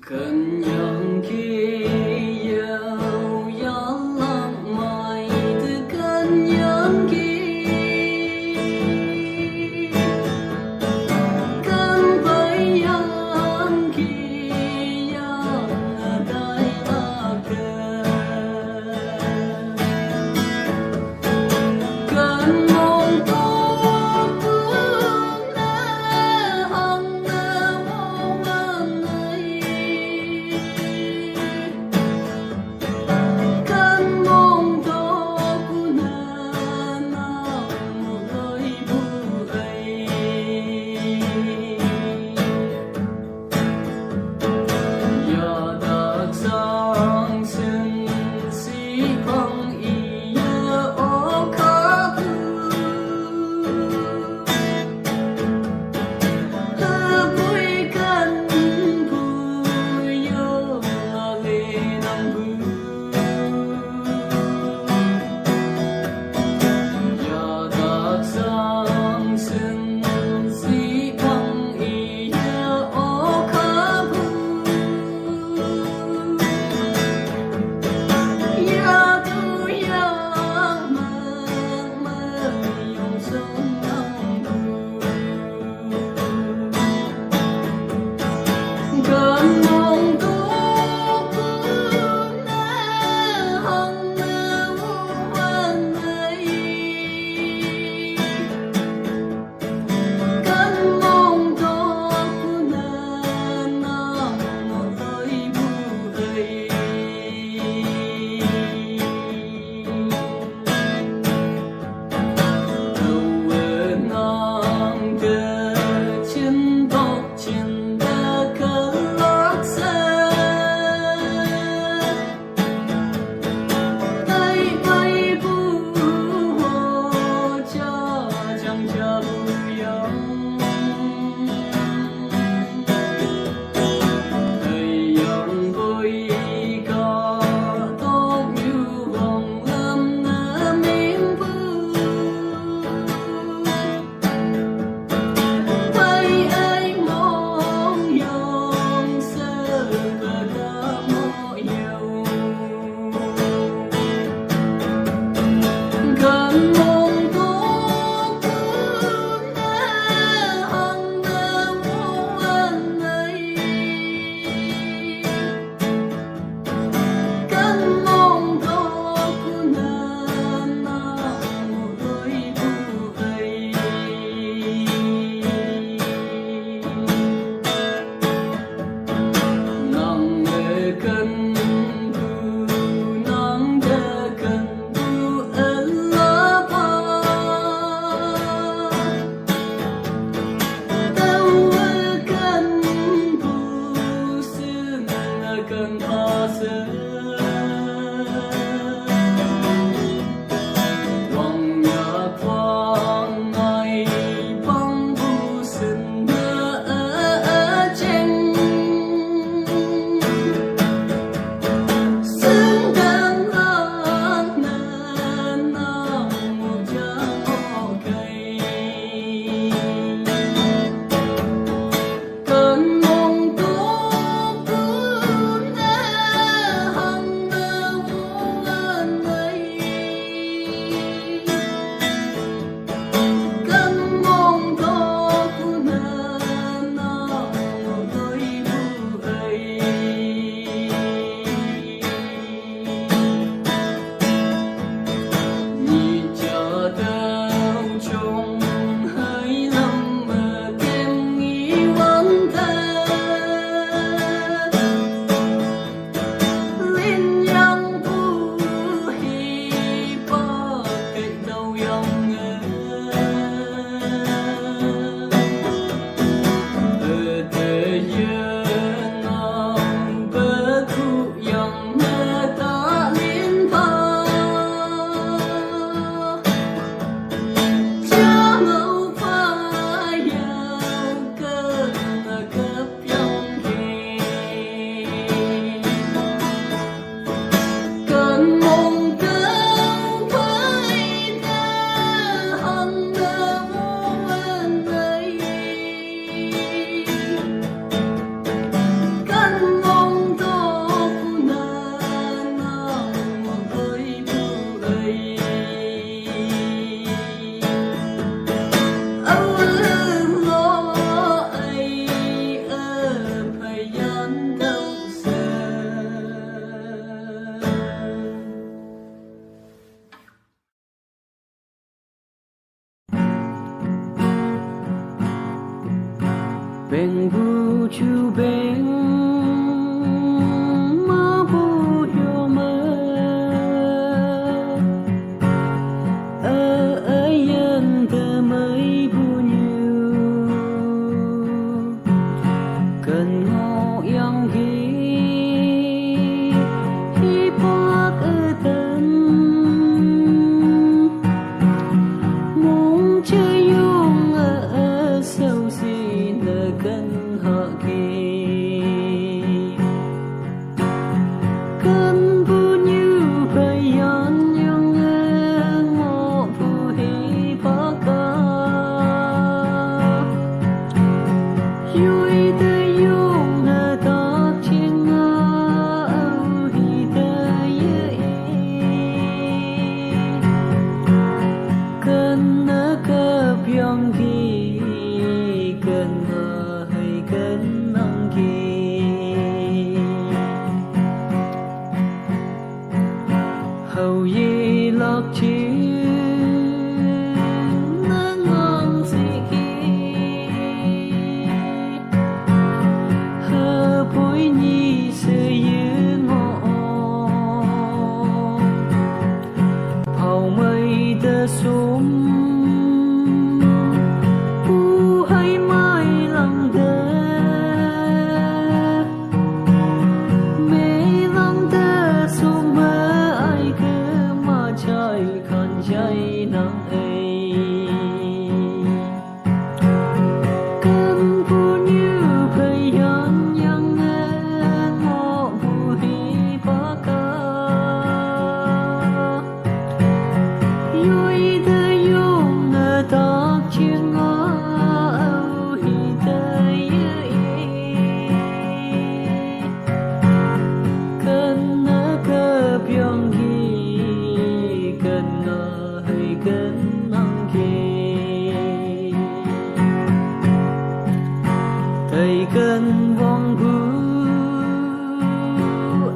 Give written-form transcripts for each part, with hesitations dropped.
cần 연기 연락만이 득한 연기 cần với 연기 연하다이 아까 cần mong tốt phương na hằng na mong anh ấy cần mong tốt na na một lời vui ấy giờ đã sang sinh sĩ bằng ý ở khắp vui cần vui yêu là lệ nằm vui giờ đã sang sinh sĩ bằng ý ở khắp ya tu ya mơ mơ dòng sông nắng cần mong tốt phương na hằng na mong anh ấy cần mong tốt na na một lời vui ấy đâu ở nàng cơ trên tóc trên ta cơ lót xa tay bay vu hồ cho chẳng cho yong thầy yong vui có tốt như vòng lâm nở miếng vui thấy ai mong yong sơ và đã mơ yêu cần mong tốt phương na hằng na mong anh ấy cần mong tốt na na một lời vui ấy nàng ơi cần thu nàng đã cần thu ở lá hoa đâu cần thu xưa cần hoa xưa lòng nhạc vang ngày băng vu sinh ở trên xứng đáng hơn nên một trang hoa cây cần mong tốt phương na hằng bên bu chu bên mà bu yo mơ ở yên từ mới bu nhiều cần ngô yang ghi hi bác ở tân muốn chơi dung ở sâu xin ở cần họ kỳ cần bu như phải yon yang ở ngô bu hi bác vui tới dung ở tóc trên ngõ hi tới cần ở cờ biong kỳ cần ở hay cần nong kỳ hầu ye lọc chi nó ngon gì hơ bối nhi sự như ngộ hầu mây tơ xuống bu hay mai lòng thơ mê lòng thơ xuống mơ ai cứ mà trời còn cháy nắng ấy cơn bu như phải yon yang ngô bu hi bác vui tới dung ở tóc chiếng ngõ hi tới cần ở cờ biong kỳ cần ở hay cần nong kỳ thầy cần vong vu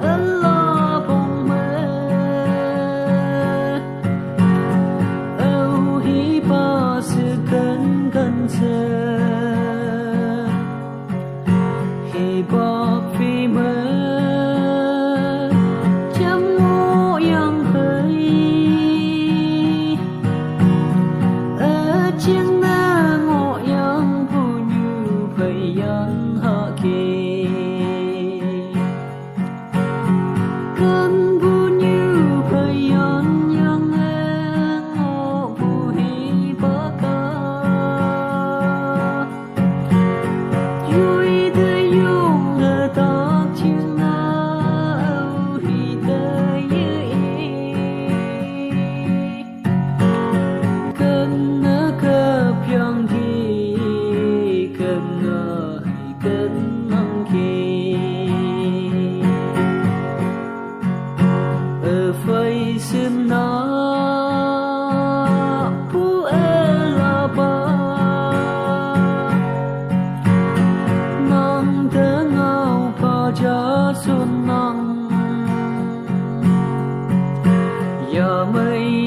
ở lo bông mơ âu hi bao sự cần cần chờ hi bao phi mơ chăm ngô yang hơi ở chiếng na ngô yang bu như phải yon họ kỳ cần bu như phải yon yang ngô bu hi bác vui tới dung ở tóc chiếng áo hi tới cần ở cờ biong kỳ cần ở hay cần nong kỳ ở phơi sương nó bu ở là ba nong thơ ngao bao cho xuân nong giờ mây